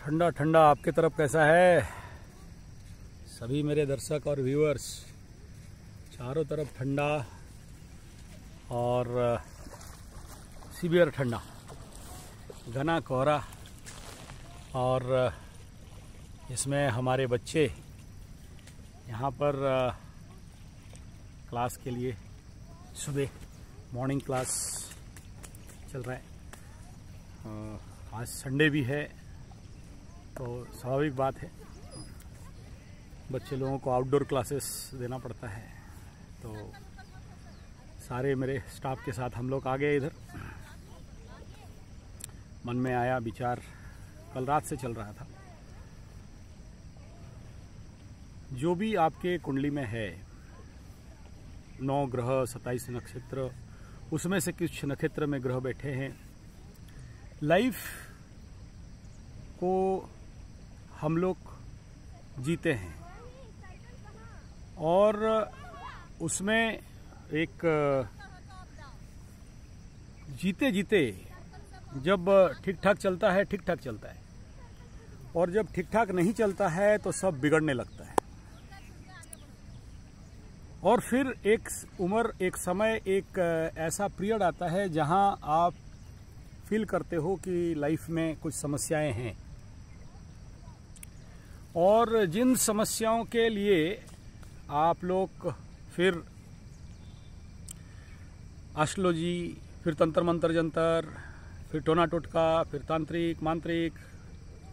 ठंडा ठंडा आपके तरफ कैसा है सभी मेरे दर्शक और व्यूअर्स। चारों तरफ ठंडा और सीवियर ठंडा, घना कोहरा, और इसमें हमारे बच्चे यहाँ पर क्लास के लिए सुबह मॉर्निंग क्लास चल रहा है। आज संडे भी है तो स्वाभाविक बात है बच्चे लोगों को आउटडोर क्लासेस देना पड़ता है। तो सारे मेरे स्टाफ के साथ हम लोग आ गए इधर। मन में आया विचार, कल रात से चल रहा था। जो भी आपके कुंडली में है, 9 ग्रह 27 नक्षत्र, उसमें से कुछ नक्षत्र में ग्रह बैठे हैं। लाइफ को हम लोग जीते हैं और उसमें एक जीते जीते जब ठीक ठाक चलता है, ठीक ठाक चलता है, और जब ठीक ठाक नहीं चलता है तो सब बिगड़ने लगता है। और फिर एक उम्र, एक समय, एक ऐसा पीरियड आता है जहां आप फील करते हो कि लाइफ में कुछ समस्याएं हैं, और जिन समस्याओं के लिए आप लोग फिर एस्ट्रोलॉजी, फिर तंत्र मंत्र जंतर, फिर टोना टोटका, फिर तांत्रिक मांत्रिक,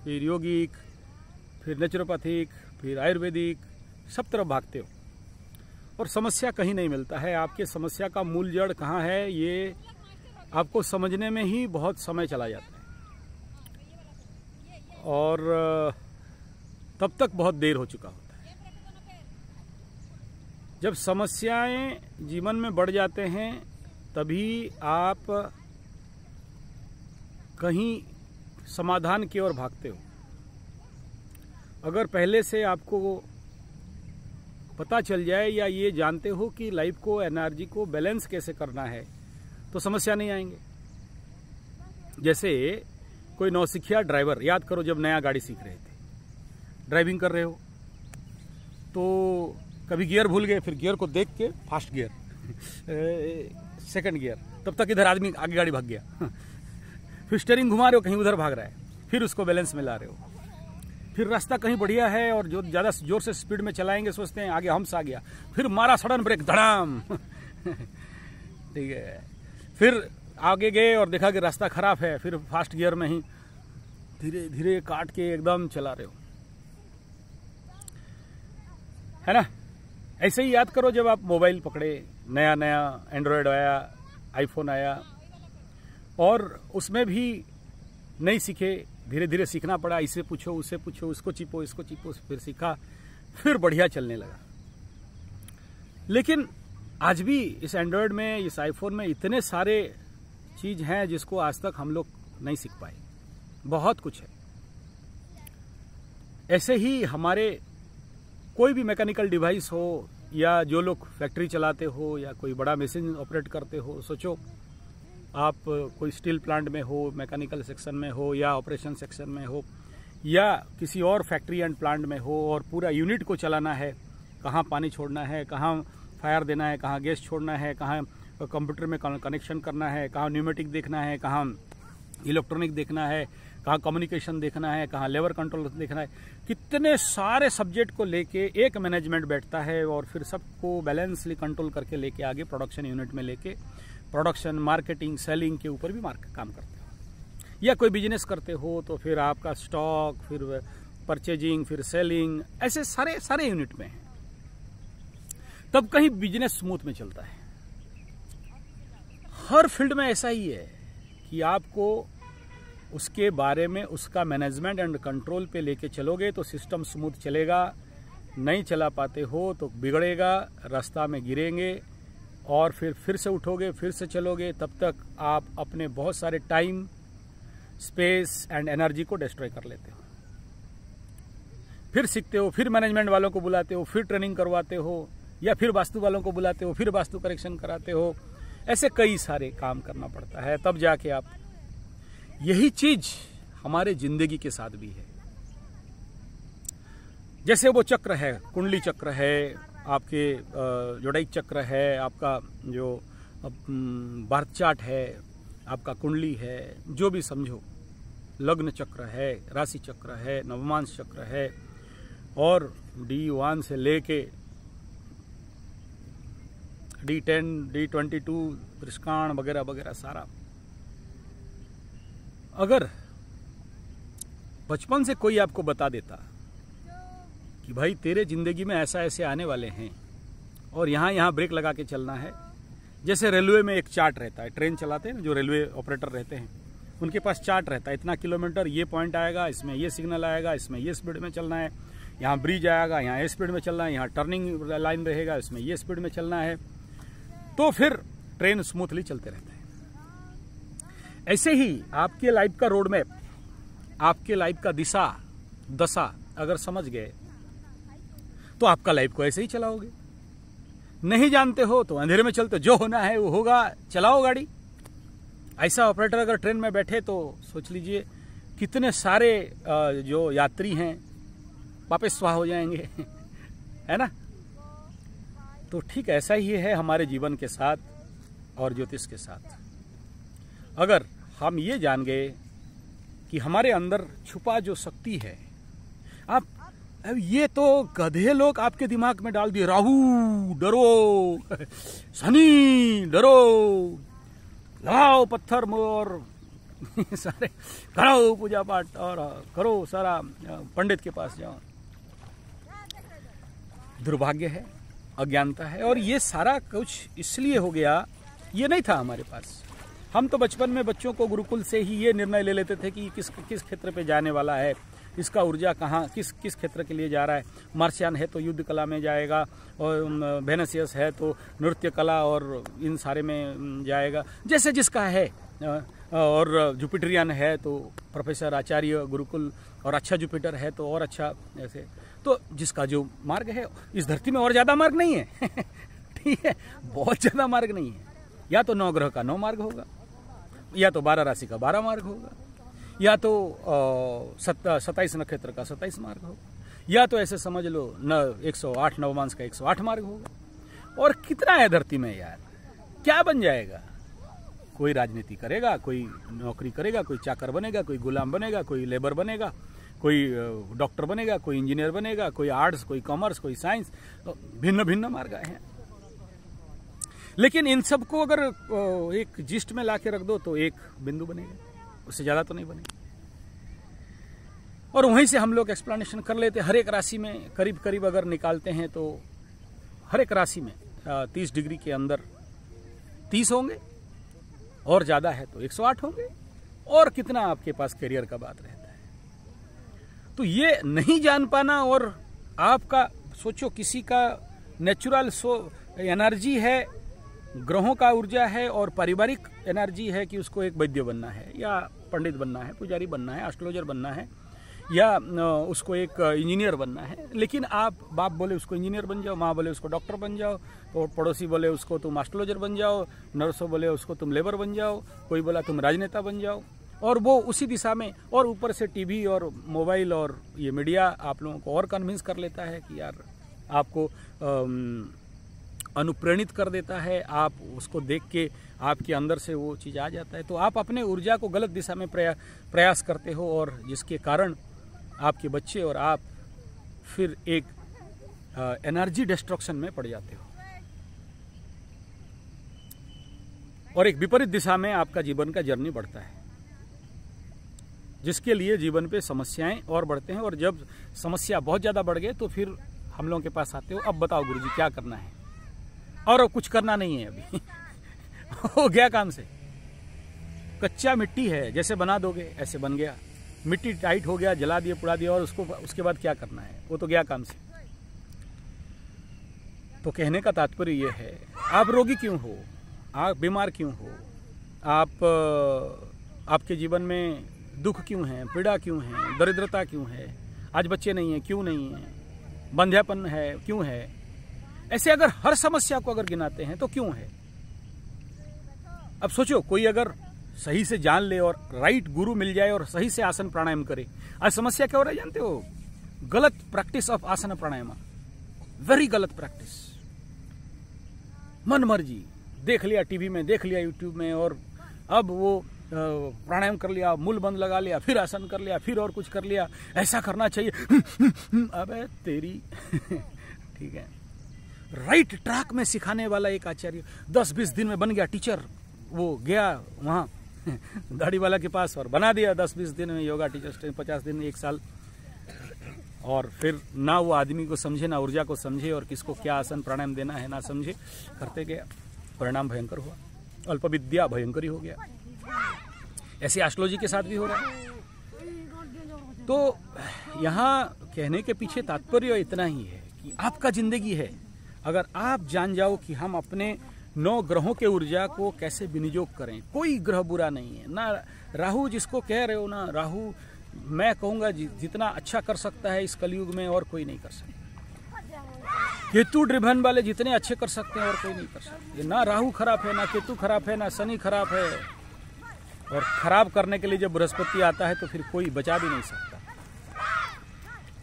फिर योगिक, फिर नेचुरोपैथिक, फिर आयुर्वेदिक, सब तरफ भागते हो और समस्या कहीं नहीं मिलता है। आपके समस्या का मूल जड़ कहाँ है, ये आपको समझने में ही बहुत समय चला जाता है और तब तक बहुत देर हो चुका होता है। जब समस्याएं जीवन में बढ़ जाते हैं तभी आप कहीं समाधान की ओर भागते हो। अगर पहले से आपको पता चल जाए या ये जानते हो कि लाइफ को, एनर्जी को बैलेंस कैसे करना है, तो समस्या नहीं आएंगे। जैसे कोई नौसिखिया ड्राइवर, याद करो जब नया गाड़ी सीख रहे थे, ड्राइविंग कर रहे हो तो कभी गियर भूल गए, फिर गियर को देख के फास्ट गियर, सेकंड गियर, तब तक इधर आदमी आगे गाड़ी भाग गया। फिर स्टीयरिंग घुमा रहे हो, कहीं उधर भाग रहा है, फिर उसको बैलेंस में ला रहे हो। फिर रास्ता कहीं बढ़िया है और जो ज़्यादा जोर से स्पीड में चलाएंगे, सोचते हैं आगे हमसे आ गया, फिर मारा सडन ब्रेक, धड़ाम। ठीक है, फिर आगे गए और देखा कि रास्ता खराब है, फिर फास्ट गियर में ही धीरे धीरे काट के एकदम चला रहे हो, है ना। ऐसे ही याद करो जब आप मोबाइल पकड़े, नया नया एंड्रॉयड आया, आईफोन आया, और उसमें भी नहीं सीखे, धीरे धीरे सीखना पड़ा। इसे पूछो, उससे पूछो, उसको चिपो, इसको चिपो, फिर सीखा, फिर बढ़िया चलने लगा। लेकिन आज भी इस एंड्रॉयड में, इस आईफोन में इतने सारे चीज हैं जिसको आज तक हम लोग नहीं सीख पाए। बहुत कुछ है। ऐसे ही हमारे कोई भी मैकेनिकल डिवाइस हो, या जो लोग फैक्ट्री चलाते हो, या कोई बड़ा मशीन ऑपरेट करते हो, सोचो आप कोई स्टील प्लांट में हो, मैकेनिकल सेक्शन में हो, या ऑपरेशन सेक्शन में हो, या किसी और फैक्ट्री एंड प्लांट में हो, और पूरा यूनिट को चलाना है। कहाँ पानी छोड़ना है, कहाँ फायर देना है, कहाँ गैस छोड़ना है, कहाँ कंप्यूटर में कनेक्शन करना है, कहाँ न्यूमेटिक देखना है, कहाँ इलेक्ट्रॉनिक देखना है, कहाँ कम्युनिकेशन देखना है, कहाँ लेबर कंट्रोल देखना है। कितने सारे सब्जेक्ट को लेके एक मैनेजमेंट बैठता है और फिर सबको बैलेंसली कंट्रोल करके लेके आगे प्रोडक्शन यूनिट में लेके प्रोडक्शन, मार्केटिंग, सेलिंग के ऊपर भी काम करते हो। या कोई बिजनेस करते हो तो फिर आपका स्टॉक, फिर परचेजिंग, फिर सेलिंग, ऐसे सारे यूनिट में है। तब कहीं बिजनेस स्मूथ में चलता है। हर फील्ड में ऐसा ही है कि आपको उसके बारे में, उसका मैनेजमेंट एंड कंट्रोल पे लेके चलोगे तो सिस्टम स्मूथ चलेगा। नहीं चला पाते हो तो बिगड़ेगा, रास्ता में गिरेंगे, और फिर से उठोगे, फिर से चलोगे। तब तक आप अपने बहुत सारे टाइम, स्पेस एंड एनर्जी को डिस्ट्रॉय कर लेते हो। फिर सीखते हो, फिर मैनेजमेंट वालों को बुलाते हो, फिर ट्रेनिंग करवाते हो, या फिर वास्तु वालों को बुलाते हो, फिर वास्तु करेक्शन कराते हो। ऐसे कई सारे काम करना पड़ता है, तब जाके आप। यही चीज हमारे जिंदगी के साथ भी है। जैसे वो चक्र है, कुंडली चक्र है, आपके जोड़ाइक चक्र है, आपका जो बर्थ चार्ट है, आपका कुंडली है, जो भी समझो, लग्न चक्र है, राशि चक्र है, नवमांश चक्र है, और D1 से लेके D10, D22, त्रिस्काण वगैरह वगैरह सारा। अगर बचपन से कोई आपको बता देता कि भाई तेरे जिंदगी में ऐसा ऐसे आने वाले हैं और यहाँ यहाँ ब्रेक लगा के चलना है। जैसे रेलवे में एक चार्ट रहता है, ट्रेन चलाते हैं ना जो रेलवे ऑपरेटर रहते हैं, उनके पास चार्ट रहता है, इतना किलोमीटर ये पॉइंट आएगा, इसमें ये सिग्नल आएगा, इसमें ये स्पीड में चलना है, यहाँ ब्रिज आएगा, यहाँ ये स्पीड में चलना है, यहाँ टर्निंग लाइन रहेगा, इसमें ये स्पीड में चलना है, तो फिर ट्रेन स्मूथली चलते रहता है। ऐसे ही आपके लाइफ का रोड मैप, आपके लाइफ का दिशा दशा अगर समझ गए तो आपका लाइफ को ऐसे ही चलाओगे। नहीं जानते हो तो अंधेरे में चलते, जो होना है वो होगा, चलाओ गाड़ी। ऐसा ऑपरेटर अगर ट्रेन में बैठे तो सोच लीजिए कितने सारे जो यात्री हैं वापस स्वाह हो जाएंगे है ना। तो ठीक ऐसा ही है हमारे जीवन के साथ और ज्योतिष के साथ। अगर हम ये जान गए कि हमारे अंदर छुपा जो शक्ति है, अब ये तो गधे लोग आपके दिमाग में डाल दिए, राहु डरो, शनि डरो, लगाओ पत्थर मोर सारे करो पूजा पाठ और करो सारा, पंडित के पास जाओ। दुर्भाग्य है, अज्ञानता है, और ये सारा कुछ इसलिए हो गया, ये नहीं था हमारे पास। हम तो बचपन में बच्चों को गुरुकुल से ही ये निर्णय ले लेते थे कि किस क्षेत्र पे जाने वाला है, इसका ऊर्जा कहाँ किस क्षेत्र के लिए जा रहा है। मार्शियन है तो युद्ध कला में जाएगा, और वेनसियस है तो नृत्य कला और इन सारे में जाएगा, जैसे जिसका है। और जुपिटरियन है तो प्रोफेसर आचार्य गुरुकुल, और अच्छा जुपिटर है तो और अच्छा, ऐसे तो जिसका जो मार्ग है। इस धरती में और ज्यादा मार्ग नहीं है ठीक है, बहुत ज्यादा मार्ग नहीं है। या तो 9 ग्रह का 9 मार्ग होगा, या तो 12 राशि का 12 मार्ग होगा, या तो 27 नक्षत्र का 27 मार्ग होगा, या तो ऐसे समझ लो 108 नवमांश का 108 मार्ग होगा। और कितना है धरती में यार, क्या बन जाएगा? कोई राजनीति करेगा, कोई नौकरी करेगा, कोई चाकर बनेगा, कोई गुलाम बनेगा, कोई लेबर बनेगा, कोई डॉक्टर बनेगा, कोई इंजीनियर बनेगा, कोई आर्ट्स, कोई कॉमर्स, कोई साइंस, तो भिन्न भिन्न मार्ग हैं। लेकिन इन सबको अगर एक जिस्ट में लाके रख दो तो एक बिंदु बनेगा, उससे ज्यादा तो नहीं बनेगा। और वहीं से हम लोग एक्सप्लेनेशन कर लेते। हर एक राशि में करीब करीब अगर निकालते हैं तो हर एक राशि में 30 डिग्री के अंदर 30 होंगे, और ज्यादा है तो 108 होंगे, और कितना आपके पास करियर का बात रहता है। तो ये नहीं जान पाना, और आपका सोचो किसी का नेचुरल एनर्जी है, ग्रहों का ऊर्जा है, और पारिवारिक एनर्जी है कि उसको एक वैद्य बनना है, या पंडित बनना है, पुजारी बनना है, एस्ट्रोलॉजर बनना है, या उसको एक इंजीनियर बनना है। लेकिन आप, बाप बोले उसको इंजीनियर बन जाओ, माँ बोले उसको डॉक्टर बन जाओ, तो पड़ोसी बोले उसको तुम एस्ट्रोलॉजर बन जाओ, नर्सों बोले उसको तुम लेबर बन जाओ, कोई बोला तुम राजनेता बन जाओ, और वो उसी दिशा में। और ऊपर से टीवी और मोबाइल और ये मीडिया आप लोगों को और कन्विंस कर लेता है कि यार आपको अनुप्रेरणित कर देता है, आप उसको देख के आपके अंदर से वो चीज़ आ जाता है, तो आप अपने ऊर्जा को गलत दिशा में प्रयास करते हो, और जिसके कारण आपके बच्चे और आप फिर एक एनर्जी डिस्ट्रक्शन में पड़ जाते हो, और एक विपरीत दिशा में आपका जीवन का जर्नी बढ़ता है, जिसके लिए जीवन पे समस्याएं और बढ़ते हैं। और जब समस्या बहुत ज़्यादा बढ़ गए तो फिर हम लोगों के पास आते हो, अब बताओ गुरुजी क्या करना है, और कुछ करना नहीं है अभी हो गया काम से। कच्चा मिट्टी है, जैसे बना दोगे ऐसे बन गया, मिट्टी टाइट हो गया, जला दिया, पुड़ा दिया, और उसको उसके बाद क्या करना है, वो तो गया काम से। तो कहने का तात्पर्य ये है, आप रोगी क्यों हो, आप बीमार क्यों हो, आपके जीवन में दुख क्यों है, पीड़ा क्यों है, दरिद्रता क्यों है, आज बच्चे नहीं है क्यों नहीं है, बंध्यापन है क्यों है, ऐसे अगर हर समस्या को अगर गिनाते हैं तो क्यों है। अब सोचो, कोई अगर सही से जान ले और राइट गुरु मिल जाए और सही से आसन प्राणायाम करे, आज समस्या क्या हो रहा है जानते हो? गलत प्रैक्टिस ऑफ आसन प्राणायाम, वेरी गलत प्रैक्टिस। मन मर्जी देख लिया टीवी में, देख लिया यूट्यूब में, और अब वो प्राणायाम कर लिया, मूल बंद लगा लिया, फिर आसन कर लिया, फिर और कुछ कर लिया, ऐसा करना चाहिए। अबे तेरी ठीक है। राइट ट्रैक में सिखाने वाला एक आचार्य 10-20 दिन में बन गया टीचर, वो गया वहां दाढ़ी वाला के पास और बना दिया 10-20 दिन में योगा टीचर, 50 दिन, 1 साल। और फिर ना वो आदमी को समझे, ना ऊर्जा को समझे, और किसको क्या आसन प्राणायाम देना है ना समझे, करते गया, परिणाम भयंकर हुआ, अल्प विद्या भयंकरी हो गया। ऐसे एस्ट्रोलॉजी के साथ भी हो रहा है। तो यहाँ कहने के पीछे तात्पर्य इतना ही है कि आपका जिंदगी है, अगर आप जान जाओ कि हम अपने 9 ग्रहों के ऊर्जा को कैसे विनियोग करें। कोई ग्रह बुरा नहीं है, ना राहु जिसको कह रहे हो ना, राहु मैं कहूंगा जितना अच्छा कर सकता है इस कलयुग में और कोई नहीं कर सकता। केतु ड्रिभन वाले जितने अच्छे कर सकते हैं और कोई नहीं कर सकते। ना राहु खराब है, ना केतु खराब है, ना शनि खराब है, और खराब करने के लिए जब बृहस्पति आता है तो फिर कोई बचा भी नहीं सकता।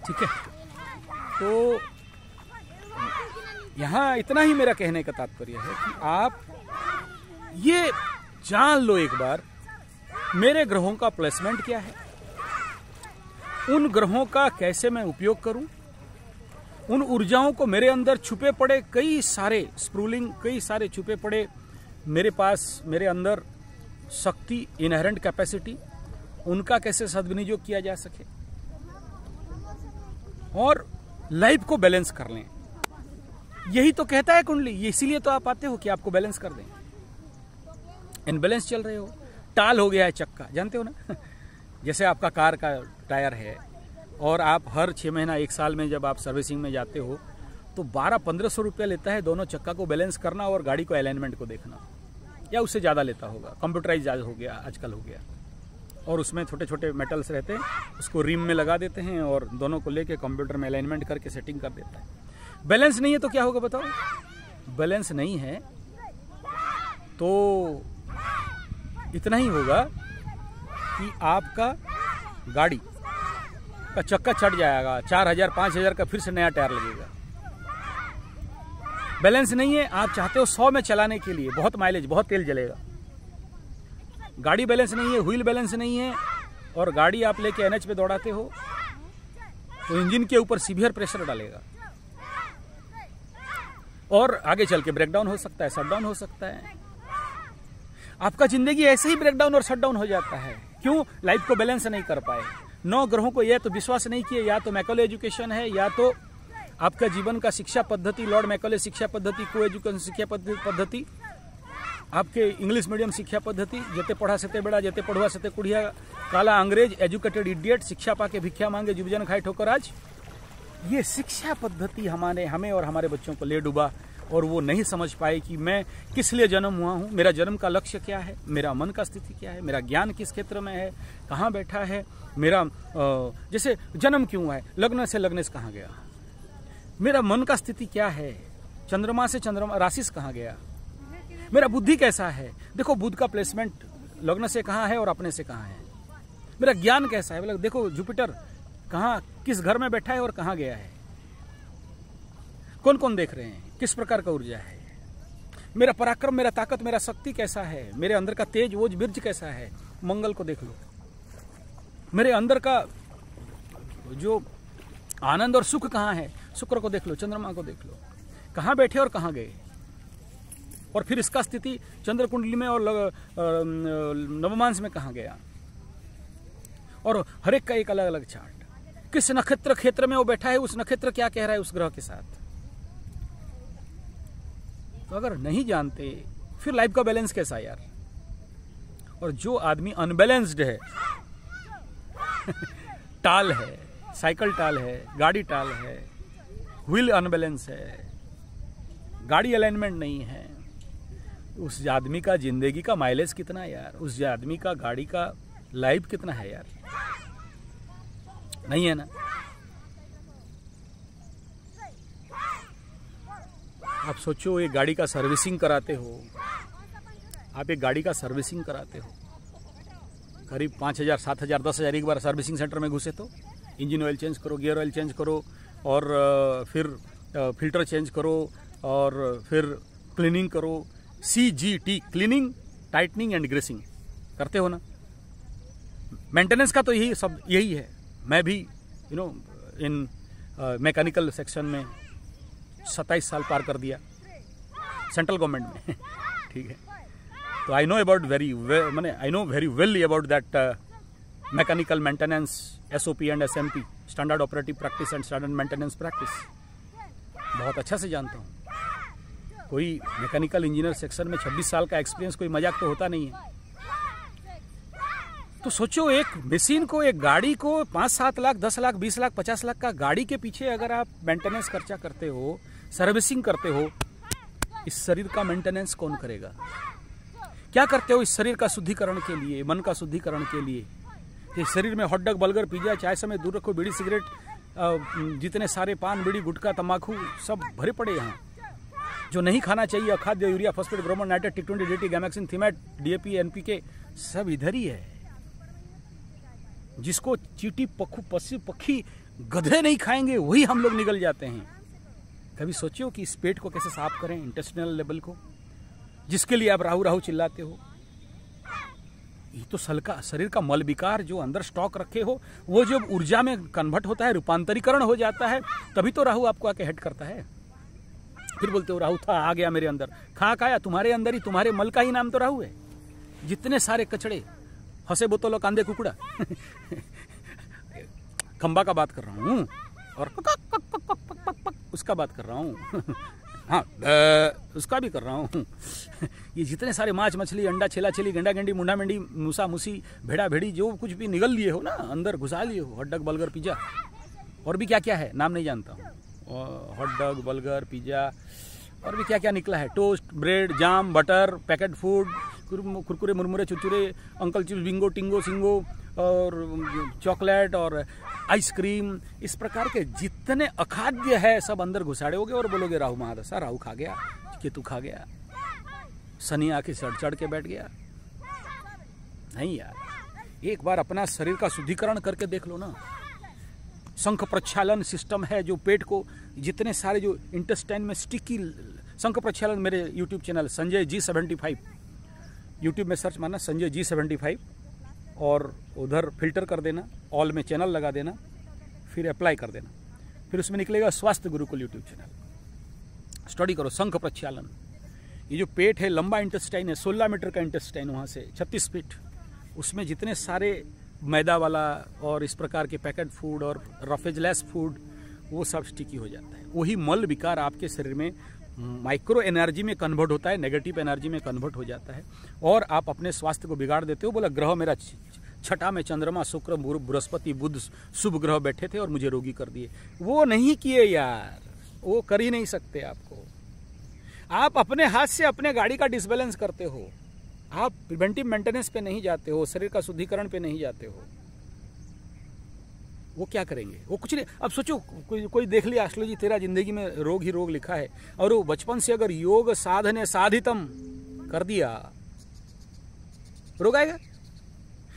ठीक है, तो यहाँ इतना ही मेरा कहने का तात्पर्य है कि आप ये जान लो एक बार मेरे ग्रहों का प्लेसमेंट क्या है, उन ग्रहों का कैसे मैं उपयोग करूं, उन ऊर्जाओं को, मेरे अंदर छुपे पड़े कई सारे स्प्रूलिंग, कई सारे छुपे पड़े मेरे पास, मेरे अंदर शक्ति, इनहेरेंट कैपेसिटी, उनका कैसे सद्विनियोग किया जा सके और लाइफ को बैलेंस कर लें। यही तो कहता है कुंडली, इसीलिए तो आप आते हो कि आपको बैलेंस कर दें। इनबैलेंस चल रहे हो, टाल हो गया है चक्का, जानते हो ना जैसे आपका कार का टायर है और आप हर 6 महीना 1 साल में जब आप सर्विसिंग में जाते हो तो 1200-1500 रुपया लेता है दोनों चक्का को बैलेंस करना और गाड़ी को अलाइनमेंट को देखना, या उससे ज़्यादा लेता होगा। कंप्यूटराइज हो गया आजकल, हो गया, और उसमें छोटे छोटे मेटल्स रहते हैं, उसको रिम में लगा देते हैं और दोनों को लेके कंप्यूटर में अलाइनमेंट करके सेटिंग कर देता है। बैलेंस नहीं है तो क्या होगा बताओ? बैलेंस नहीं है तो इतना ही होगा कि आपका गाड़ी का चक्का चढ़ जाएगा, 4000-5000 का फिर से नया टायर लगेगा। बैलेंस नहीं है, आप चाहते हो 100 में चलाने के लिए, बहुत माइलेज, बहुत तेल जलेगा, गाड़ी बैलेंस नहीं है, व्हील बैलेंस नहीं है, और गाड़ी आप लेके एनएच पे दौड़ाते हो तो इंजन के ऊपर सीवियर प्रेशर डालेगा और आगे चल के ब्रेकडाउन हो सकता है, शटडाउन हो सकता है। आपका जिंदगी ऐसे ही ब्रेकडाउन और शटडाउन हो जाता है। क्यों? लाइफ को बैलेंस नहीं कर पाए। 9 ग्रहों को यह तो विश्वास नहीं किए, या तो मैकॉले एजुकेशन है, या तो आपका जीवन का शिक्षा पद्धति, लॉर्ड मैकॉले शिक्षा पद्धति, को एजुकेशन शिक्षा पद्धति, आपके इंग्लिश मीडियम शिक्षा पद्धति, जते पढ़ा सते बेड़ा, जते पढ़ुआ सते कुढ़िया, काला अंग्रेज, एजुकेटेड इडियट, शिक्षा पाके भिक्षा मांगे, जुबजन खाए ठोकर आज। ये शिक्षा पद्धति हमें और हमारे बच्चों को ले डूबा, और वो नहीं समझ पाए कि मैं किस लिए जन्म हुआ हूँ, मेरा जन्म का लक्ष्य क्या है, मेरा मन का स्थिति क्या है, मेरा ज्ञान किस क्षेत्र में है, कहाँ बैठा है, मेरा जैसे जन्म क्यों है, लग्न से लग्नेश कहाँ गया, मेरा मन का स्थिति क्या है, चंद्रमा से चंद्रमा राशि कहाँ गया, मेरा बुद्धि कैसा है। देखो बुध का प्लेसमेंट लग्न से कहाँ है और अपने से कहाँ है। मेरा ज्ञान कैसा है, मतलब देखो जुपिटर कहाँ, किस घर में बैठा है और कहाँ गया है, कौन कौन देख रहे हैं, किस प्रकार का ऊर्जा है, मेरा पराक्रम, मेरा ताकत, मेरा शक्ति कैसा है, मेरे अंदर का तेज ओज बीर्ज कैसा है। मंगल को देख लो, मेरे अंदर का जो आनंद और सुख कहाँ है, शुक्र को देख लो, चंद्रमा को देख लो, कहाँ बैठे और कहाँ गए, और फिर इसका स्थिति चंद्र कुंडली में और नवमांश में कहाँ गया, और हर एक का एक अलग अलग चार्ट, किस नक्षत्र क्षेत्र में वो बैठा है, उस नक्षत्र क्या कह रहा है उस ग्रह के साथ। तो अगर नहीं जानते फिर लाइफ का बैलेंस कैसा यार। और जो आदमी अनबैलेंस्ड है टाल है, साइकिल टाल है, गाड़ी टाल है, व्हील अनबैलेंस है, गाड़ी अलाइनमेंट नहीं है, उस आदमी का जिंदगी का माइलेज कितना है यार, उस आदमी का गाड़ी का लाइफ कितना है यार, नहीं है ना। आप सोचो, एक गाड़ी का सर्विसिंग कराते हो, आप एक गाड़ी का सर्विसिंग कराते हो, करीब 5000, 7000, 10,000 एक बार सर्विसिंग सेंटर में घुसे तो इंजन ऑयल चेंज करो, गियर ऑयल चेंज करो, और फिर फिल्टर चेंज करो, और फिर क्लीनिंग करो। CGT, cleaning, tightening and gracing करते हो ना। मेंटेनेंस का तो यही है। मैं भी इन मैकेनिकल सेक्शन में 27 साल पार कर दिया, सेंट्रल गवर्नमेंट में। ठीक है, तो I know very well about that mechanical maintenance, SOP and SMP, standard operative practice and standard maintenance practice, बहुत अच्छा से जानता हूँ। कोई मैकेनिकल इंजीनियर सेक्शन में 26 साल का एक्सपीरियंस कोई मजाक तो होता नहीं है। तो सोचो, एक मशीन को, एक गाड़ी को 5-7 लाख, 10 लाख, 20 लाख, 50 लाख का गाड़ी के पीछे अगर आप मेंटेनेंस खर्चा करते हो, सर्विसिंग करते हो, इस शरीर का मेंटेनेंस कौन करेगा? क्या करते हो इस शरीर का शुद्धिकरण के लिए, मन का शुद्धिकरण के लिए? इस शरीर में हॉट डॉग, बर्गर, पिज्जा, चाय समय दूर रखो, बीड़ी, सिगरेट, जितने सारे पान, बीड़ी, गुटखा, तंबाकू सब भरे पड़े यहाँ। जो नहीं खाना चाहिए, अखाद्य, यूरिया, फॉस्फेट, ब्रोमोन, nitrate, T20, DT, Gammexane, Thimet, DAP, NPK, सब इधर ही है। जिसको चींटी, पक्षु, पशु, पक्षी, गधे नहीं खाएंगे, वही हम लोग निगल जाते हैं। कभी सोचियो कि इस पेट को कैसे साफ करें, इंटेस्टिनल लेवल को, जिसके लिए आप राहु राहु चिल्लाते हो। ये तो शरीर का मल विकार जो अंदर स्टॉक रखे हो, वो जब ऊर्जा में कन्वर्ट होता है, रूपांतरीकरण हो जाता है, तभी तो राहु आपको आके हेड करता है। फिर बोलते हो राहु था, आ गया मेरे अंदर। खाया तुम्हारे अंदर ही, तुम्हारे मल का ही नाम तो राहु है। जितने सारे कचड़े, हंसे बोतलों, कांदे, कुकड़ा, खंबा का बात कर रहा हूँ, और उसका बात कर रहा हूँ, हाँ उसका भी कर रहा हूँ। ये जितने सारे माछ, मछली, अंडा, छेला छेली, गंडा गंडी, मुंडा मंडी, मूसा मूसी, भेड़ा भेड़ी, जो कुछ भी निगल लिए हो ना, अंदर घुसा लिए हो, हॉट डॉग, बर्गर, पिज्जा, और भी क्या क्या है नाम नहीं जानता हूँ, हॉट डॉग, बर्गर, पिज्जा, और भी क्या क्या निकला है, टोस्ट, ब्रेड, जाम, बटर, पैकेट फूड, कुरकुरे, मुरमुरे, चुरचुरे, अंकल चिप्स, बिंगो, टिंगो, सिंगो, और चॉकलेट और आइसक्रीम, इस प्रकार के जितने अखाद्य है सब अंदर घुसाड़े होगे और बोलोगे राहु महादशा, राहु खा गया, केतु खा गया, शनि आके चढ़ के बैठ गया। नहीं यार, एक बार अपना शरीर का शुद्धिकरण करके देख लो ना। शंख प्रक्षालन सिस्टम है जो पेट को, जितने सारे जो इंटेस्टाइन में स्टिकी, शंख प्रक्षालन, मेरे YouTube channel Sanjay G75, YouTube में सर्च मारना संजय G75, और उधर फिल्टर कर देना, ऑल में चैनल लगा देना, फिर अप्लाई कर देना, फिर उसमें निकलेगा स्वास्थ्य गुरुकुल यूट्यूब चैनल। स्टडी करो शंख प्रक्षालन। ये जो पेट है, लंबा इंटेस्टाइन है, 16 मीटर का इंटेस्टाइन, वहाँ से 36 फीट, उसमें जितने सारे मैदा वाला और इस प्रकार के पैकेट फूड और रफेजलेस फूड, वो सब स्टिकी हो जाता है। वही मल विकार आपके शरीर में माइक्रो एनर्जी में कन्वर्ट होता है, नेगेटिव एनर्जी में कन्वर्ट हो जाता है, और आप अपने स्वास्थ्य को बिगाड़ देते हो। बोला ग्रह मेरा छठा में चंद्रमा, शुक्र, बृहस्पति, बुध शुभ ग्रह बैठे थे और मुझे रोगी कर दिए। वो नहीं किए यार, वो कर ही नहीं सकते आपको। आप अपने हाथ से अपने गाड़ी का डिसबैलेंस करते हो, आप प्रिवेंटिव मेंटेनेंस पे नहीं जाते हो, शरीर का शुद्धिकरण पे नहीं जाते हो। वो क्या करेंगे? वो कुछ नहीं। अब सोचो, कोई देख लिया एस्ट्रोलॉजी, तेरा जिंदगी में रोग ही रोग लिखा है, और वो बचपन से अगर योग साधने साधितम कर दिया, रोग आएगा।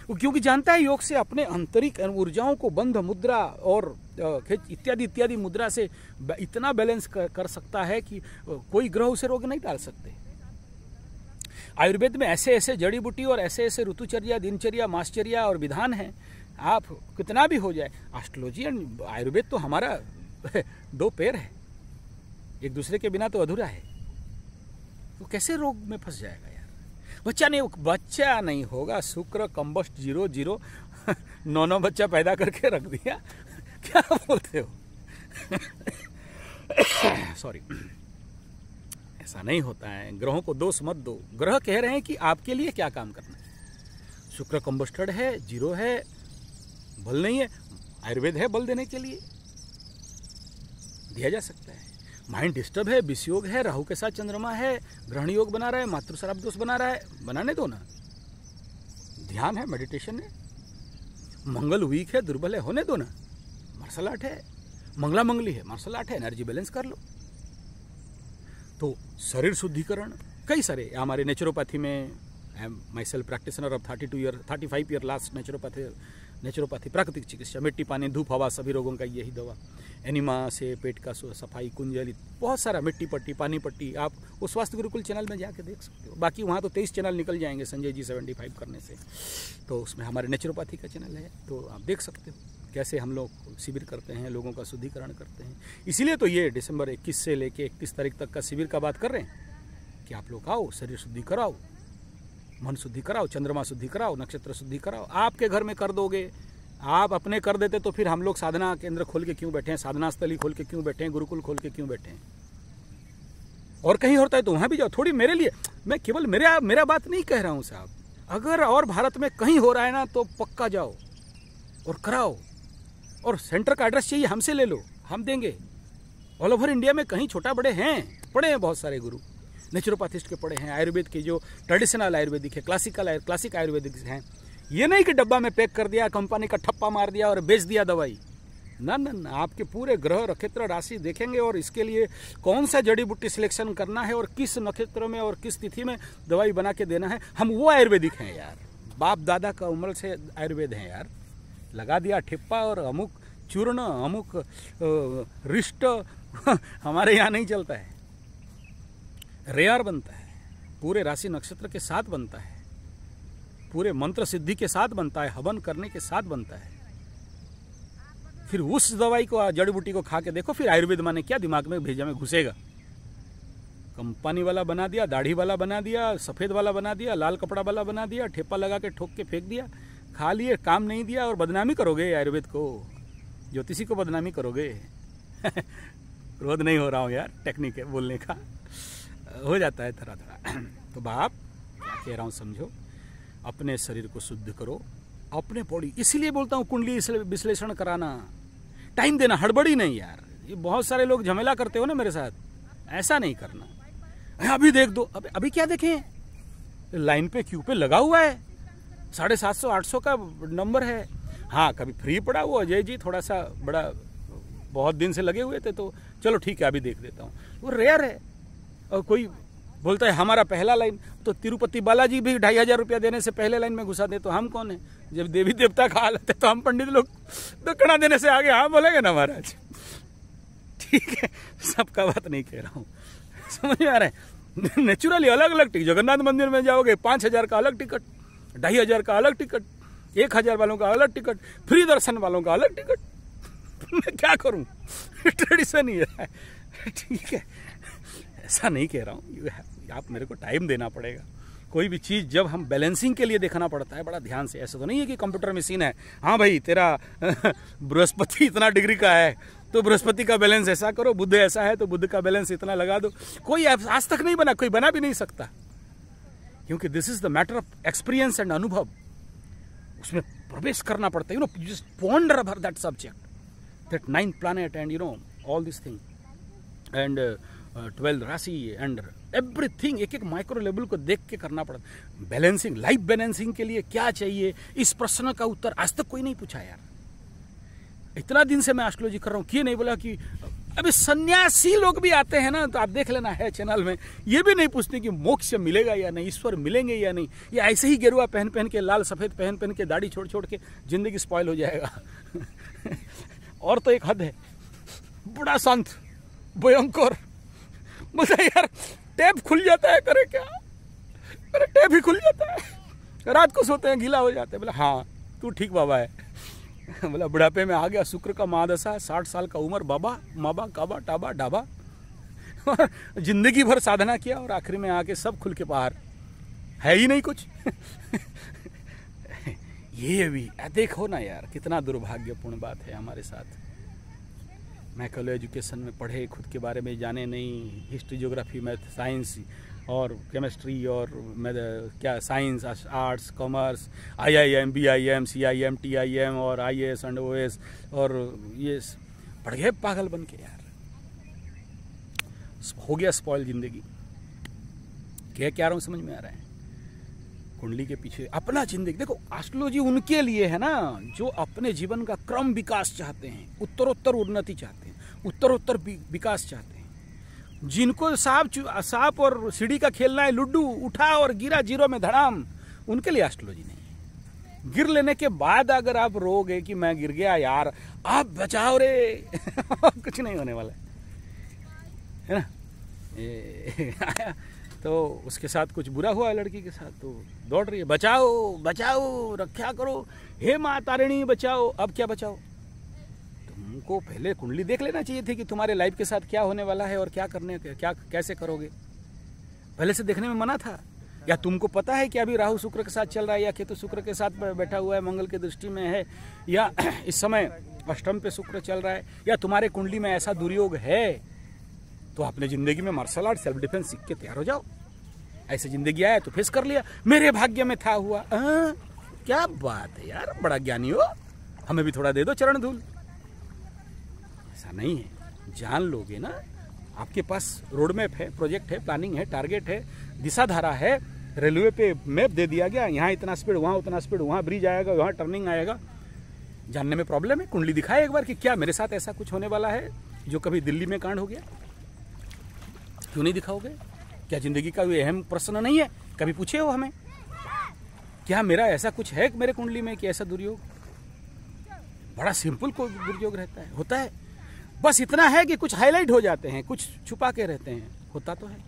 वो क्योंकि जानता है योग से अपने आंतरिक ऊर्जाओं को बंध मुद्रा और इत्यादि इत्यादि मुद्रा से इतना बैलेंस कर सकता है कि कोई ग्रह उसे रोग नहीं डाल सकते। आयुर्वेद में ऐसे ऐसे जड़ी बूटी और ऐसे ऐसे ऋतुचर्या, दिनचर्या, मासचर्या और विधान हैं, आप कितना भी हो जाए। एस्ट्रोलॉजी एंड आयुर्वेद तो हमारा दो पैर है, एक दूसरे के बिना तो अधूरा है। तो कैसे रोग में फंस जाएगा यार? बच्चा नहीं होगा। शुक्र कंबस्ट 0 9 बच्चा पैदा करके रख दिया। क्या बोलते हो? सॉरी, ऐसा नहीं होता है। ग्रहों को दोष मत दो। ग्रह कह रहे हैं कि आपके लिए क्या काम करना है। शुक्र कंबस्टेड है, 0 है, बल नहीं है। आयुर्वेद है बल देने के लिए, दिया जा सकता है। माइंड डिस्टर्ब है, विषयोग है, राहु के साथ चंद्रमा है, ग्रहण योग बना रहा है, मातृश्राप दोष बना रहा है, बनाने दो ना। ध्यान है, मेडिटेशन है। मंगल वीक है, दुर्बल है, होने दो ना। मार्शल आर्ट है, मंगला मंगली है, मार्शल आर्ट है, एनर्जी बैलेंस कर लो। तो शरीर शुद्धिकरण कई सारे हमारे नेचुरोपैथी में, I am my self practitioner of 35 year last naturopathy naturopathy, प्राकृतिक चिकित्सा, मिट्टी, पानी, धूप, हवा, सभी रोगों का यही दवा। एनिमा से पेट का सफाई, कुंजली, बहुत सारा, मिट्टी पट्टी, पानी पट्टी, आप वो स्वास्थ्य गुरुकुल चैनल में जाके देख सकते हो। बाकी वहाँ तो 23 चैनल निकल जाएंगे संजय जी 75 करने से, तो उसमें हमारे नेचुरोपैथी का चैनल है, तो आप देख सकते हो कैसे हम लोग शिविर करते हैं, लोगों का शुद्धिकरण करते हैं। इसीलिए तो ये दिसंबर 21 से लेके 31 तारीख तक का शिविर का बात कर रहे हैं कि आप लोग आओ, शरीर शुद्धि कराओ, मन शुद्धि कराओ, चंद्रमा शुद्धि कराओ, नक्षत्र शुद्धि कराओ। आपके घर में कर दोगे, आप अपने कर देते तो फिर हम लोग साधना केंद्र खोल के क्यों बैठे हैं, साधना स्थली खोल के क्यों बैठे हैं, गुरुकुल खोल के क्यों बैठे हैं? और कहीं होता है तो वहाँ भी जाओ। थोड़ी मेरे लिए, मैं केवल मेरा बात नहीं कह रहा हूँ साहब, अगर और भारत में कहीं हो रहा है ना तो पक्का जाओ और कराओ। और सेंटर का एड्रेस चाहिए हमसे ले लो, हम देंगे। ऑल ओवर इंडिया में कहीं छोटा बड़े हैं, पढ़े हैं बहुत सारे गुरु, नेचुरोपैथिस्ट के पढ़े हैं, आयुर्वेद के जो ट्रेडिशनल आयुर्वेदिक है, क्लासिक आयुर्वेदिक हैं। ये नहीं कि डब्बा में पैक कर दिया, कंपनी का ठप्पा मार दिया और बेच दिया दवाई। ना ना ना, आपके पूरे ग्रह नक्षत्र राशि देखेंगे और इसके लिए कौन सा जड़ी बूटी सिलेक्शन करना है और किस नक्षत्र में और किस तिथि में दवाई बना के देना है। हम वो आयुर्वेदिक हैं यार, बाप दादा का उम्र से आयुर्वेद हैं यार। लगा दिया ठिप्पा और अमुक चूर्ण, अमुक रिष्ट हमारे यहाँ नहीं चलता है। रेयर बनता है, पूरे राशि नक्षत्र के साथ बनता है, पूरे मंत्र सिद्धि के साथ बनता है, हवन करने के साथ बनता है। फिर उस दवाई को, जड़ी बूटी को खा के देखो, फिर आयुर्वेद माने क्या दिमाग में भेजा में घुसेगा। कंपनी वाला बना दिया, दाढ़ी वाला बना दिया, सफ़ेद वाला बना दिया, लाल कपड़ा वाला बना दिया, ठेपा लगा के ठोक के फेंक दिया, खा लिए, काम नहीं दिया और बदनामी करोगे आयुर्वेद को, ज्योतिषी को बदनामी करोगे। क्रोध नहीं हो रहा हूँ यार, टेक्निक है बोलने का, हो जाता है थोड़ा थोड़ा। तो बाप क्या कह रहा हूँ समझो, अपने शरीर को शुद्ध करो, अपने बॉडी, इसीलिए बोलता हूँ कुंडली विश्लेषण कराना, टाइम देना, हड़बड़ी नहीं यार। ये बहुत सारे लोग झमेला करते हो ना मेरे साथ, ऐसा नहीं करना। अभी देख दो, अभी क्या देखें, लाइन पे क्यू पे लगा हुआ है, 750-800 का नंबर है। हाँ कभी फ्री पड़ा वो अजय जी, थोड़ा सा बड़ा बहुत दिन से लगे हुए थे तो चलो ठीक है अभी देख देता हूँ, वो रेयर है। और कोई बोलता है हमारा पहला लाइन, तो तिरुपति बालाजी भी 2500 रुपया देने से पहले लाइन में घुसा दे, तो हम कौन है? जब देवी देवता का हालत है तो हम पंडित लोग दक्षिणा देने से आगे हाँ बोलेंगे ना महाराज। ठीक है, सबका बात नहीं कह रहा हूँ, समझ में आ रहा है। नेचुरली अलग अलग टिकट, जगन्नाथ मंदिर में जाओगे 5000 का अलग टिकट, 2500 का अलग टिकट, 1000 वालों का अलग टिकट, फ्री दर्शन वालों का अलग टिकट। मैं क्या करूं, ट्रेडिशन ही है। ठीक है, ऐसा नहीं कह रहा हूँ, आप मेरे को टाइम देना पड़ेगा। कोई भी चीज़ जब हम बैलेंसिंग के लिए देखना पड़ता है बड़ा ध्यान से। ऐसा तो नहीं है कि कंप्यूटर मशीन है, हाँ भाई तेरा बृहस्पति इतना डिग्री का है तो बृहस्पति का बैलेंस ऐसा करो, बुध ऐसा है तो बुध का बैलेंस इतना लगा दो। कोई आज तक नहीं बना, कोई बना भी नहीं सकता, क्योंकि this is the matter of experience and अनुभव। उसमें प्रवेश करना पड़ता है, just ponder about that subject, that 9 planet and all this thing and 12 राशि एंड एवरीथिंग, एक एक माइक्रो लेवल को देख के करना पड़ता। बैलेंसिंग, लाइफ बैलेंसिंग के लिए क्या चाहिए, इस प्रश्न का उत्तर आज तक कोई नहीं पूछा यार। इतना दिन से मैं एस्ट्रोलॉजी कर रहा हूँ, किए नहीं बोला कि अभी सन्यासी लोग भी आते हैं ना, तो आप देख लेना है चैनल में, ये भी नहीं पूछते कि मोक्ष मिलेगा या नहीं, ईश्वर मिलेंगे या नहीं, या ऐसे ही गेरुआ पहन पहन के, लाल सफ़ेद पहन पहन के, दाढ़ी छोड़ छोड़ के जिंदगी स्पॉइल हो जाएगा। और तो एक हद है, बड़ा संत भयंकर बोलता यार टैप खुल जाता है, करे क्या, अरे टैप ही खुल जाता है, रात को सोते हैं गीला हो जाते हैं। बोला हाँ तू ठीक बाबा है। बोला बुढ़ापे में आ गया, शुक्र का महादशा, 60 साल का उम्र, बाबा माबा काबा टाबा डाबा, जिंदगी भर साधना किया और आखिरी में आके सब खुल के बाहर, है ही नहीं कुछ। ये भी देखो ना यार, कितना दुर्भाग्यपूर्ण बात है हमारे साथ। मैकलो एजुकेशन में पढ़े, खुद के बारे में जाने नहीं, हिस्ट्री, ज्योग्राफी, मैथ, साइंस और केमिस्ट्री और क्या science, arts, commerce, IIM, BIM, CIM, TIM और IAS एंड OS, और ये पढ़ गए पागल बन के यार, हो गया स्पॉइल जिंदगी। क्या कह रहा हूँ समझ में आ रहा है? कुंडली के पीछे अपना जिंदगी देखो। एस्ट्रोलॉजी उनके लिए है ना जो अपने जीवन का क्रम विकास चाहते हैं, उत्तरोत्तर उन्नति चाहते हैं, उत्तरोत्तर विकास चाहते हैं। जिनको सांप और सीढ़ी का खेलना है, लुड्डू उठा और गिरा जीरो में धड़ाम, उनके लिए एस्ट्रोलॉजी नहीं है। गिर लेने के बाद अगर आप रोगे कि मैं गिर गया यार, आप बचाओ रे कुछ नहीं होने वाला है ना। आया तो उसके साथ कुछ बुरा हुआ लड़की के साथ, तो दौड़ रही है, बचाओ बचाओ, रक्षा करो, हे माँ तारिणी बचाओ। अब क्या बचाओ? तुमको पहले कुंडली देख लेना चाहिए थी कि तुम्हारे लाइफ के साथ क्या होने वाला है और क्या करने, क्या कैसे करोगे। पहले से देखने में मना था। या तुमको पता है कि अभी राहु शुक्र के साथ चल रहा है, या केतु शुक्र के साथ बैठा हुआ है, मंगल की दृष्टि में है, या इस समय अष्टम पे शुक्र चल रहा है, या तुम्हारे कुंडली में ऐसा दुर्योग है, तो आपने जिंदगी में मार्शल आर्ट सेल्फ डिफेंस सीख के तैयार हो जाओ। ऐसे जिंदगी आया तो फेस कर लिया, मेरे भाग्य में था हुआ। क्या बात है यार, बड़ा ज्ञानी हो, हमें भी थोड़ा दे दो चरण धूल। ऐसा नहीं है, जान लोगे ना, आपके पास रोड मैप है, प्रोजेक्ट है, प्लानिंग है, टारगेट है, दिशा धारा है, रेलवे पे मैप दे दिया गया, यहाँ इतना स्पीड, वहाँ उतना स्पीड, वहाँ ब्रिज आएगा, वहाँ टर्निंग आएगा। जानने में प्रॉब्लम है? कुंडली दिखाए एक बार कि क्या मेरे साथ ऐसा कुछ होने वाला है जो कभी दिल्ली में कांड हो गया। क्यों नहीं दिखाओगे? क्या जिंदगी का कोई अहम प्रश्न नहीं है? कभी पूछे हो हमें क्या मेरा ऐसा कुछ है मेरे कुंडली में कि ऐसा दुर्योग? बड़ा सिंपल को दुर्योग रहता है, होता है, बस इतना है कि कुछ हाईलाइट हो जाते हैं, कुछ छुपा के रहते हैं, होता तो है।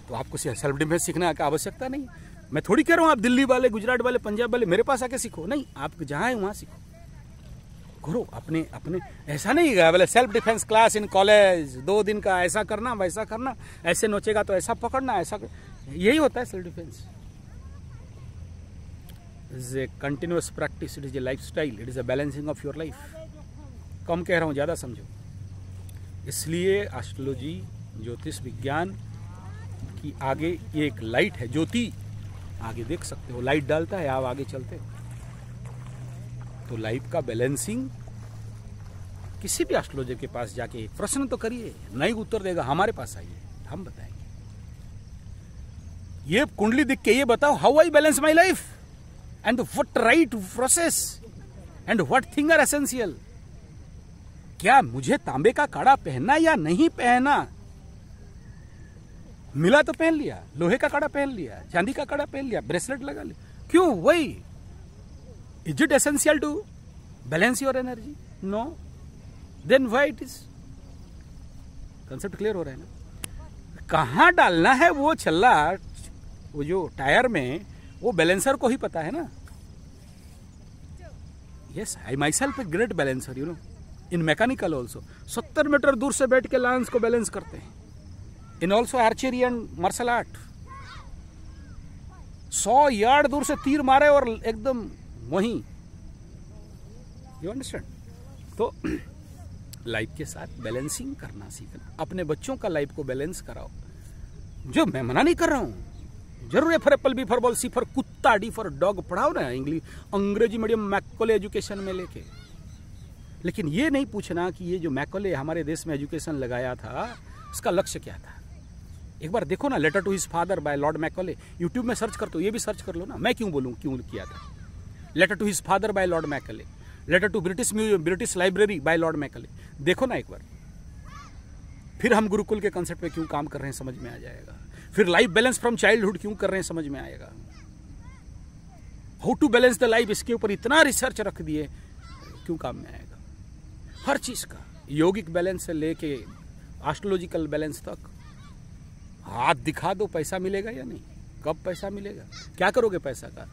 तो आपको सेल्फ डिफेंस सीखने की आवश्यकता नहीं। मैं थोड़ी कह रहा हूँ आप दिल्ली वाले, गुजरात वाले, पंजाब वाले मेरे पास आके सीखो, नहीं, आप जहाँ है वहाँ सीखो, करो अपने अपने। ऐसा नहीं है बोले self defence class in college 2 दिन का, ऐसा करना वैसा करना, ऐसे नोचेगा तो ऐसा पकड़ना, ऐसा यही होता है self defence. Is a continuous practice, it is a lifestyle, it is a balancing of your life. कम कह रहा हूँ, ज़्यादा समझो। इसलिए एस्ट्रोलॉजी, ज्योतिष विज्ञान की आगे ये एक लाइट है, ज्योति, आगे देख सकते हो, लाइट डालता है, आप आगे चलते हो। तो लाइफ का बैलेंसिंग किसी भी एस्ट्रोलॉजर के पास जाके प्रश्न तो करिए, नहीं उत्तर देगा, हमारे पास आइए, हम बताएंगे। ये कुंडली देख के ये बताओ, how I balance my life and what right process and what thing are essential. क्या मुझे तांबे का कड़ा पहनना या नहीं पहनना? मिला तो पहन लिया, लोहे का कड़ा पहन लिया, चांदी का कड़ा पहन लिया, ब्रेसलेट लगा लिया, क्यों? वही, is it essential to balance your energy? No, then why it is? Concept clear हो रहा है ना? कहां डालना है वो छल्ला, वो जो टायर में, वो बैलेंसर को ही पता है ना। Yes, I myself a great balancer, you know, in mechanical also. 70 metre दूर से बैठ के लांस को बैलेंस करते हैं। In also archery and martial art. 100 yard दूर से तीर मारे और एकदम वहीं, यू अंडरस्टैंड? तो लाइफ के साथ बैलेंसिंग करना सीखना, अपने बच्चों का लाइफ को बैलेंस कराओ। जो मैं मना नहीं कर रहा हूं, जरूर है for apple, B for ball, C for कुत्ता, डी फॉर डॉग पढ़ाओ ना, इंग्लिश अंग्रेजी मीडियम मैकले एजुकेशन में लेके। लेकिन ये नहीं पूछना कि ये जो मैकले हमारे देश में एजुकेशन लगाया था, इसका लक्ष्य क्या था। एक बार देखो ना, letter to his father by Lord Macaulay, YouTube में सर्च कर, तो ये भी सर्च कर लो ना, मैं क्यों बोलूं क्यों किया था। Letter to his father by Lord Macaulay, letter to British library by Lord Macaulay, देखो ना एक बार। फिर हम गुरुकुल के कंसेप्ट पे क्यों काम कर रहे हैं समझ में आ जाएगा। फिर लाइफ बैलेंस फ्रॉम चाइल्डहुड क्यों कर रहे हैं समझ में आएगा। How to balance the life, इसके ऊपर इतना रिसर्च रख दिए, क्यों काम में आएगा। हर चीज का, योगिक बैलेंस से लेके एस्ट्रोलॉजिकल बैलेंस तक। हाथ दिखा दो, पैसा मिलेगा या नहीं? कब पैसा मिलेगा? क्या करोगे पैसा का?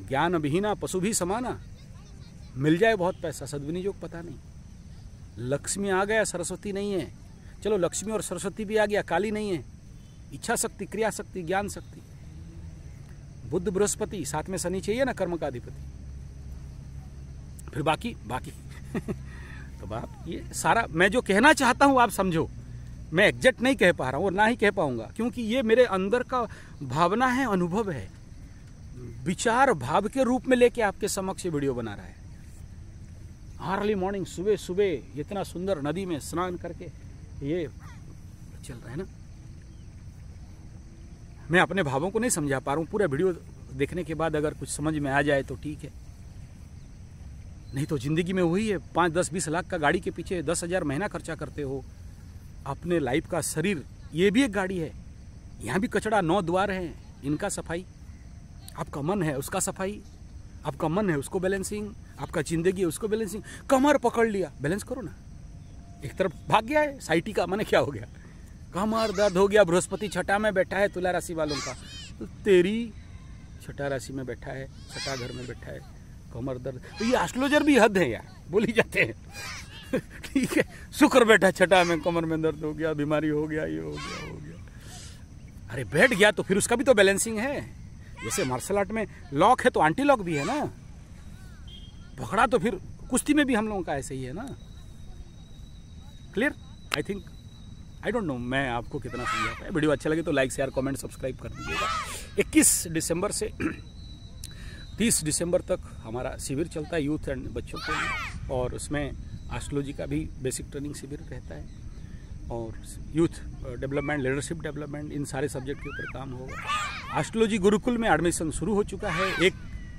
ज्ञान विहीना पशु भी समाना। मिल जाए बहुत पैसा, सद्विनियोग पता नहीं। लक्ष्मी आ गया, सरस्वती नहीं है। चलो लक्ष्मी और सरस्वती भी आ गया, काली नहीं है। इच्छा शक्ति, क्रिया शक्ति, ज्ञान शक्ति। बुध बृहस्पति, साथ में शनि चाहिए ना, कर्म का अधिपति। फिर बाकी तो बाप, ये सारा मैं जो कहना चाहता हूं आप समझो। मैं एग्जैक्ट नहीं कह पा रहा हूं और ना ही कह पाऊंगा, क्योंकि ये मेरे अंदर का भावना है, अनुभव है, विचार भाव के रूप में लेके आपके समक्ष वीडियो बना रहा है। अर्ली मॉर्निंग, सुबह सुबह इतना सुंदर नदी में स्नान करके ये चल रहा है ना। मैं अपने भावों को नहीं समझा पा रहा हूं। पूरा वीडियो देखने के बाद अगर कुछ समझ में आ जाए तो ठीक है, नहीं तो जिंदगी में वही है। 5, 10, 20 लाख का गाड़ी के पीछे 10,000 महीना खर्चा करते हो। अपने लाइफ का शरीर, ये भी एक गाड़ी है। यहाँ भी कचड़ा, 9 द्वार हैं, इनका सफाई। आपका मन है उसका सफाई, आपका मन है उसको बैलेंसिंग, आपका जिंदगी है उसको बैलेंसिंग। कमर पकड़ लिया, बैलेंस करो ना। एक तरफ भाग गया है साइटी का, माने क्या हो गया, कमर दर्द हो गया, बृहस्पति छठा में बैठा है तुला राशि वालों का, तो तेरी छठा राशि में बैठा है, छठा घर में बैठा है, कमर दर्द। तो ये एस्ट्रोलॉजर भी हद है यार, बोली जाते हैं। ठीक है, शुक्र बैठा छठा में, कमर में दर्द हो गया, बीमारी हो गया, ये हो गया। अरे बैठ गया तो फिर उसका भी तो बैलेंसिंग है। जैसे मार्शल आर्ट में लॉक है तो एंटी लॉक भी है ना, पकड़ा तो फिर कुश्ती में भी हम लोगों का ऐसे ही है ना। Clear? I think, I don't know मैं आपको कितना समझा पाया। वीडियो अच्छा लगे तो लाइक शेयर कमेंट सब्सक्राइब कर दीजिएगा। 21 दिसंबर से 30 दिसंबर तक हमारा शिविर चलता है यूथ एंड बच्चों के लिए, और उसमें एस्ट्रोलॉजी का भी बेसिक ट्रेनिंग शिविर रहता है, और यूथ डेवलपमेंट, लीडरशिप डेवलपमेंट, इन सारे सब्जेक्ट के ऊपर काम होगा। एस्ट्रोलॉजी गुरुकुल में एडमिशन शुरू हो चुका है,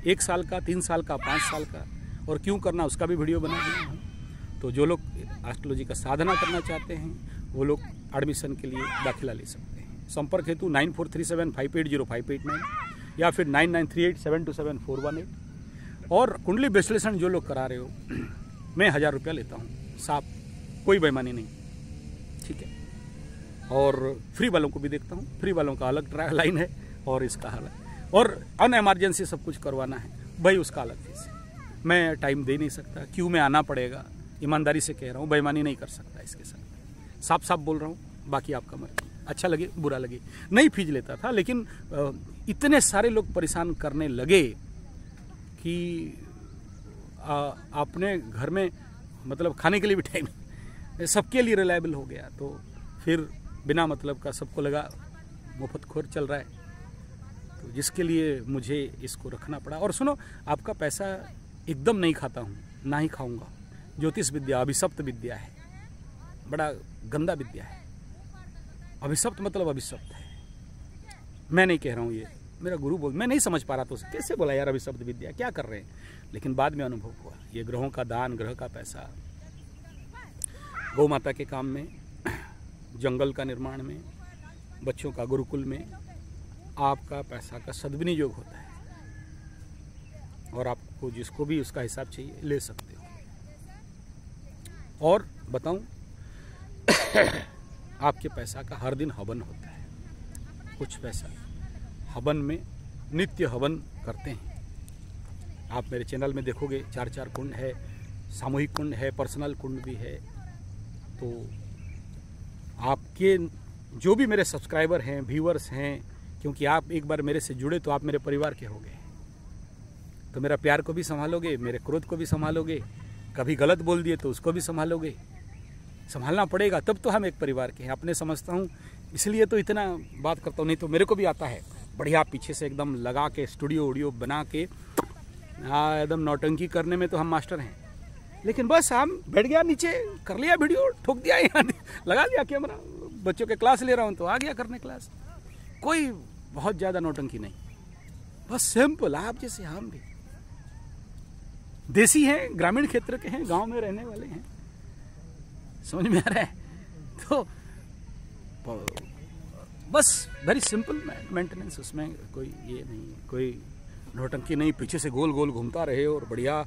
एक साल का, 3 साल का, 5 साल का, और क्यों करना उसका भी वीडियो बना दिया हूँ। तो जो लोग एस्ट्रोलॉजी का साधना करना चाहते हैं वो लोग एडमिशन के लिए दाखिला ले सकते हैं। संपर्क हेतु 9437580589 या फिर 9938727418। और कुंडली विश्लेषण जो लोग करा रहे हो, मैं 1000 रुपया लेता हूँ, साफ, कोई बेईमानी नहीं, ठीक है। और फ्री वालों को भी देखता हूँ, फ्री वालों का अलग लाइन है और इसका अलग, और अन एमरजेंसी सब कुछ करवाना है भाई, उसका अलग फीस है। मैं टाइम दे नहीं सकता, क्यों में आना पड़ेगा, ईमानदारी से कह रहा हूँ, बेईमानी नहीं कर सकता इसके साथ, साफ साफ बोल रहा हूँ। बाकी आपका मर्जी, अच्छा लगे बुरा लगे। नहीं फीस लेता था, लेकिन इतने सारे लोग परेशान करने लगे कि अपने घर में मतलब खाने के लिए भी टाइम, सबके लिए रिलायबल हो गया, तो फिर बिना मतलब का सबको लगा मुफ्तखोर चल रहा है, तो जिसके लिए मुझे इसको रखना पड़ा। और सुनो, आपका पैसा एकदम नहीं खाता हूँ, ना ही खाऊंगा। ज्योतिष विद्या अभिशप्त विद्या है, बड़ा गंदा विद्या है। अभिशप्त मतलब अभिशप्त है, मैं नहीं कह रहा हूँ, ये मेरा गुरु बोल, मैं नहीं समझ पा रहा था उसे, कैसे बोला यार अभिशप्त विद्या, क्या कर रहे हैं। लेकिन बाद में अनुभव हुआ, ये ग्रहों का दान, ग्रह का पैसा, गौ माता के काम में, जंगल का निर्माण में, बच्चों का गुरुकुल में, आपका पैसा का सद्विनियोग होता है। और आपको जिसको भी उसका हिसाब चाहिए ले सकते हो। और बताऊं, आपके पैसा का हर दिन हवन होता है, कुछ पैसा हवन में नित्य हवन करते हैं। आप मेरे चैनल में देखोगे 4-4 कुंड है, सामूहिक कुंड है, पर्सनल कुंड भी है। तो आपके जो भी मेरे सब्सक्राइबर हैं, व्यूअर्स हैं, क्योंकि आप एक बार मेरे से जुड़े तो आप मेरे परिवार के हो गए, तो मेरा प्यार को भी संभालोगे, मेरे क्रोध को भी संभालोगे, कभी गलत बोल दिए तो उसको भी संभालोगे, संभालना पड़ेगा, तब तो हम एक परिवार के हैं, अपने समझता हूँ, इसलिए तो इतना बात करता हूँ। नहीं तो मेरे को भी आता है बढ़िया पीछे से एकदम लगा के स्टूडियो वूडियो बना के, एकदम नौटंकी करने में तो हम मास्टर हैं। लेकिन बस हम बैठ गया नीचे, कर लिया वीडियो, ठोक दिया, यहाँ लगा दिया कैमरा, बच्चों के क्लास ले रहा हूँ तो आ गया करने क्लास। कोई बहुत ज़्यादा नौटंकी नहीं, बस सिंपल, आप जैसे हम भी देसी हैं, ग्रामीण क्षेत्र के हैं, गांव में रहने वाले हैं, समझ में आ रहा है। तो बस वेरी सिंपल मेंटेनेंस, उसमें कोई ये नहीं, कोई नौटंकी नहीं, पीछे से गोल गोल घूमता रहे और बढ़िया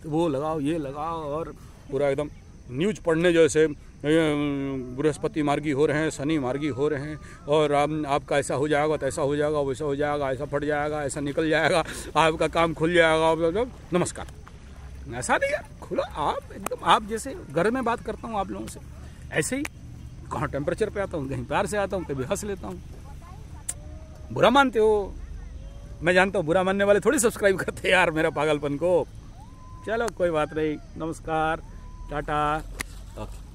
वो लगाओ ये लगाओ, और पूरा एकदम न्यूज पढ़ने जैसे बृहस्पति मार्गी हो रहे हैं, शनि मार्गी हो रहे हैं, और आपका ऐसा हो जाएगा तो ऐसा हो जाएगा, वैसा हो जाएगा, ऐसा फट जाएगा, ऐसा निकल जाएगा, आपका काम खुल जाएगा। नमस्कार, ऐसा नहीं यार, खुला आप एकदम, आप जैसे घर में बात करता हूँ आप लोगों से, ऐसे ही कहाँ टेम्परेचर पे आता हूँ, कहीं प्यार से आता हूँ, कभी हंस लेता हूँ। बुरा मानते हो, मैं जानता हूँ, बुरा मानने वाले थोड़ी सब्सक्राइब करते यार मेरा पागलपन को। चलो कोई बात नहीं, नमस्कार, टाटा, ओके।